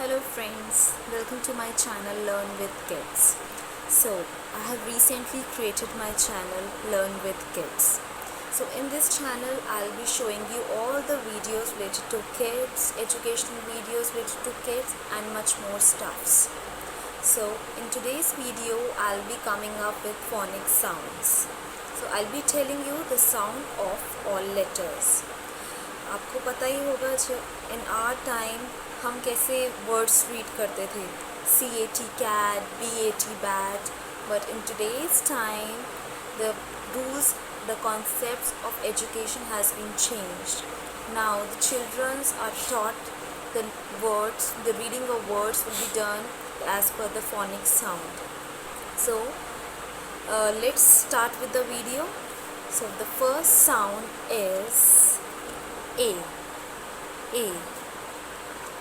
Hello friends, welcome to my channel Learn with Kids. So I have recently created my channel Learn with Kids. So in this channel I'll be showing you all the videos related to kids, educational videos related to kids and much more stuffs. So in today's video I'll be coming up with phonic sounds. So I'll be telling you the sound of all letters. आपको पता ही होगा जो in our time हम कैसे words read करते थे, CAT cat, BAT bat, but in today's time the rules, the concepts of education has been changed. Now the children are taught the words, the reading of words will be done as per the phonic sound. So let's start with the video. So the first sound is A.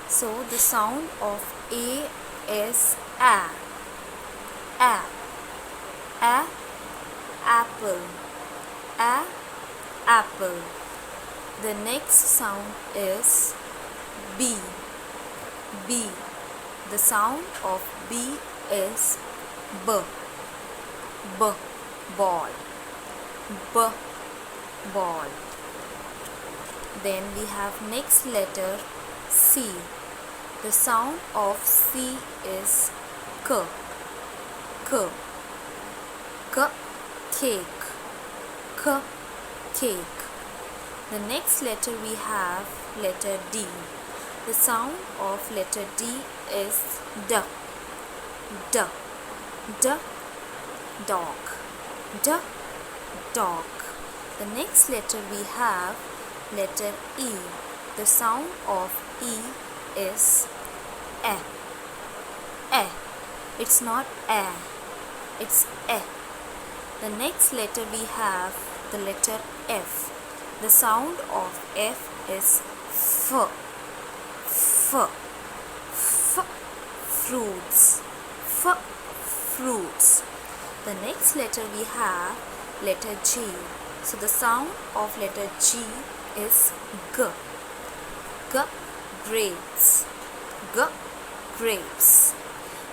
So the sound of A is A. Apple. Apple. The next sound is B. The sound of B is B. Ball. Ball. Then we have next letter C. The sound of C is K. Cake. Cake. The next letter we have letter D. The sound of letter D is D. Dog. Dog. The next letter we have letter E. The sound of E is A. It's not A, it's A. The next letter we have the letter F. The sound of F is F. Fruits. The next letter we have letter G. So the sound of letter G is G. Grapes.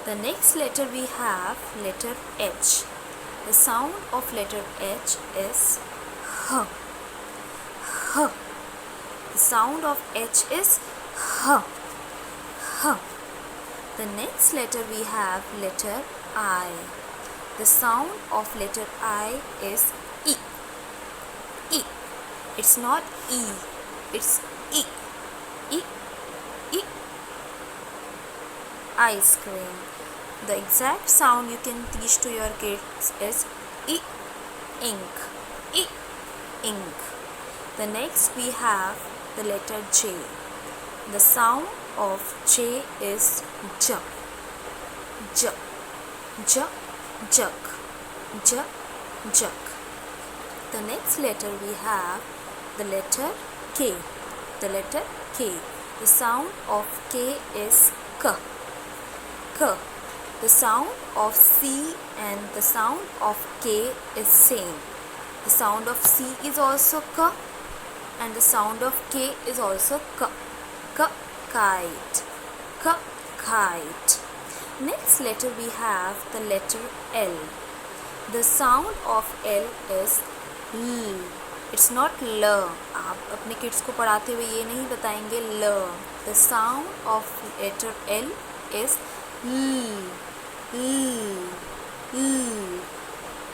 The next letter we have letter H. The sound of letter H is H. The sound of H is H. The next letter we have letter I. The sound of letter I is E. It's not E, it's E. Ice cream. The exact sound you can teach to your kids is E. Ink. The next we have the letter J. The sound of J is J. Jug. The next letter we have the letter K. The sound of K is K. The sound of C and the sound of K is same. The sound of C is also K and the sound of K is also K. Kite. Next letter we have the letter L. The sound of L is L. It's not L. आप अपने kids को पढ़ाते हुए ये नहीं बताएंगे L. The sound of letter L is L.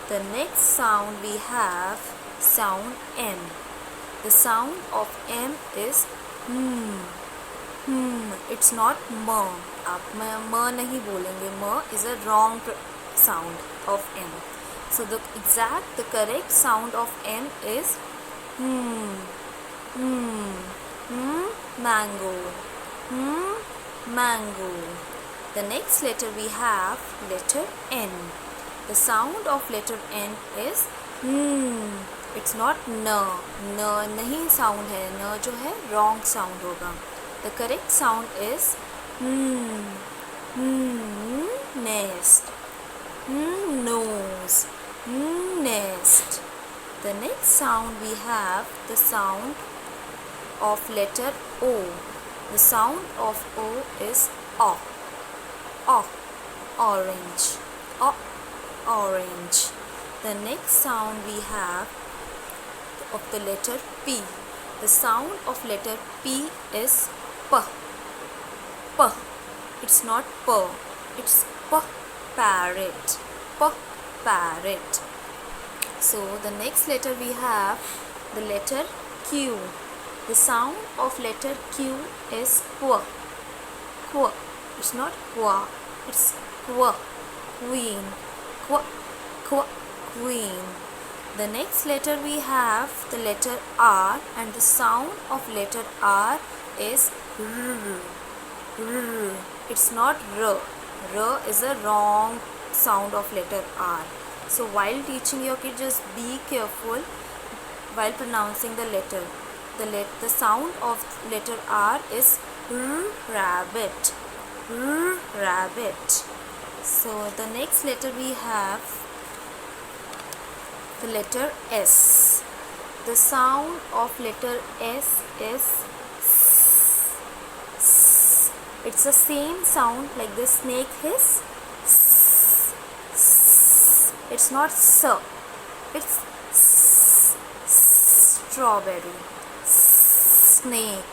The next sound we have sound M. The sound of M is It's not M. आप M नहीं बोलेंगे. M is a wrong sound of M. So the correct sound of M is mango. The next letter we have letter N. The sound of letter N is It's not N. N नहीं sound है. N जो है wrong sound होगा. The correct sound is nest. Nose. Nest. The next sound we have the sound of letter O. The sound of O is O, O, orange, O, orange. The next sound we have of the letter P. The sound of letter P is P, P. It's not P, it's P, parrot, P, parrot. So the next letter we have the letter Q. The sound of letter Q is Q, Q. It's not qua, it's Q, queen, Q, Q, queen. The next letter we have the letter R, and the sound of letter R is R, R. It's not R. R is a wrong sound of letter R. So while teaching your kid, just be careful while pronouncing the letter. The sound of letter R is R, rabbit, R, rabbit. So the next letter we have the letter S. The sound of letter S is S, S. It's the same sound like the snake hiss. S, S. It's not S, it's S, strawberry, snake,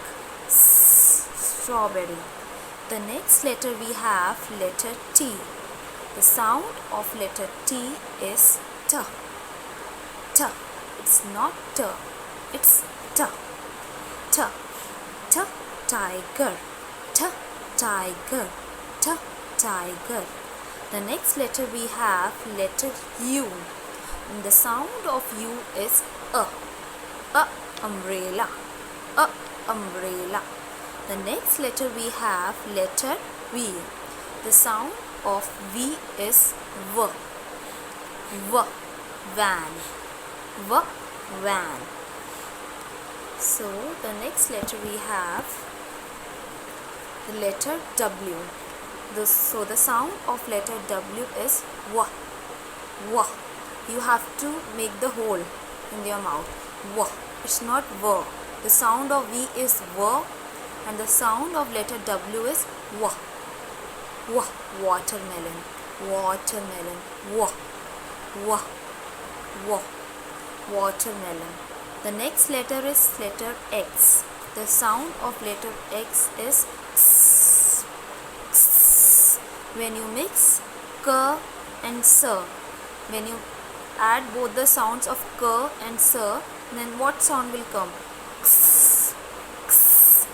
strawberry. The next letter we have letter T. The sound of letter T is T, T. It's not T, it's T, T, T, tiger, T, tiger, T, tiger. The next letter we have letter U. And the sound of U is umbrella, umbrella. The next letter we have letter V. The sound of V is V, V, van, V, van. So the next letter we have the letter W. So the sound of letter W is W, W. You have to make the hole in your mouth. W. It's not V. The sound of V is V, and the sound of letter W is W, W. Watermelon, watermelon, W, W, W. Watermelon. The next letter is letter X. The sound of letter X is X, X. When you mix K and S, when you add both the sounds of K and S, then what sound will come? X, X.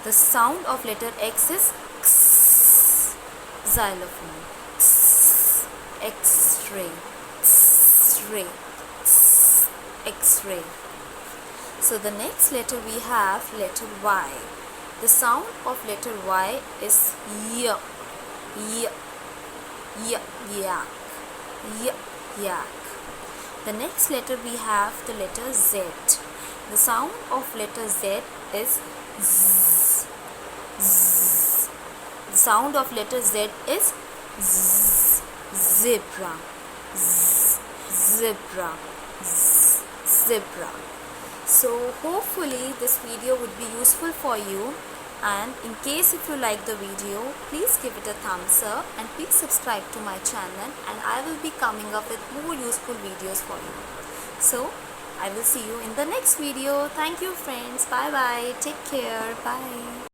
The sound of letter X is X. Xylophone, X, X-ray, X-ray, X, X-ray. So the next letter we have letter Y. The sound of letter Y is Y, Y, Y, yak, Y, yak. The next letter we have the letter Z. The sound of letter Z is Z, Z. The sound of letter Z is Z, zebra, Z, zebra, Z, zebra. So hopefully this video would be useful for you, and in case if you like the video, please give it a thumbs up and please subscribe to my channel, and I will be coming up with more useful videos for you. So I will see you in the next video. Thank you friends. Bye bye. Take care. Bye.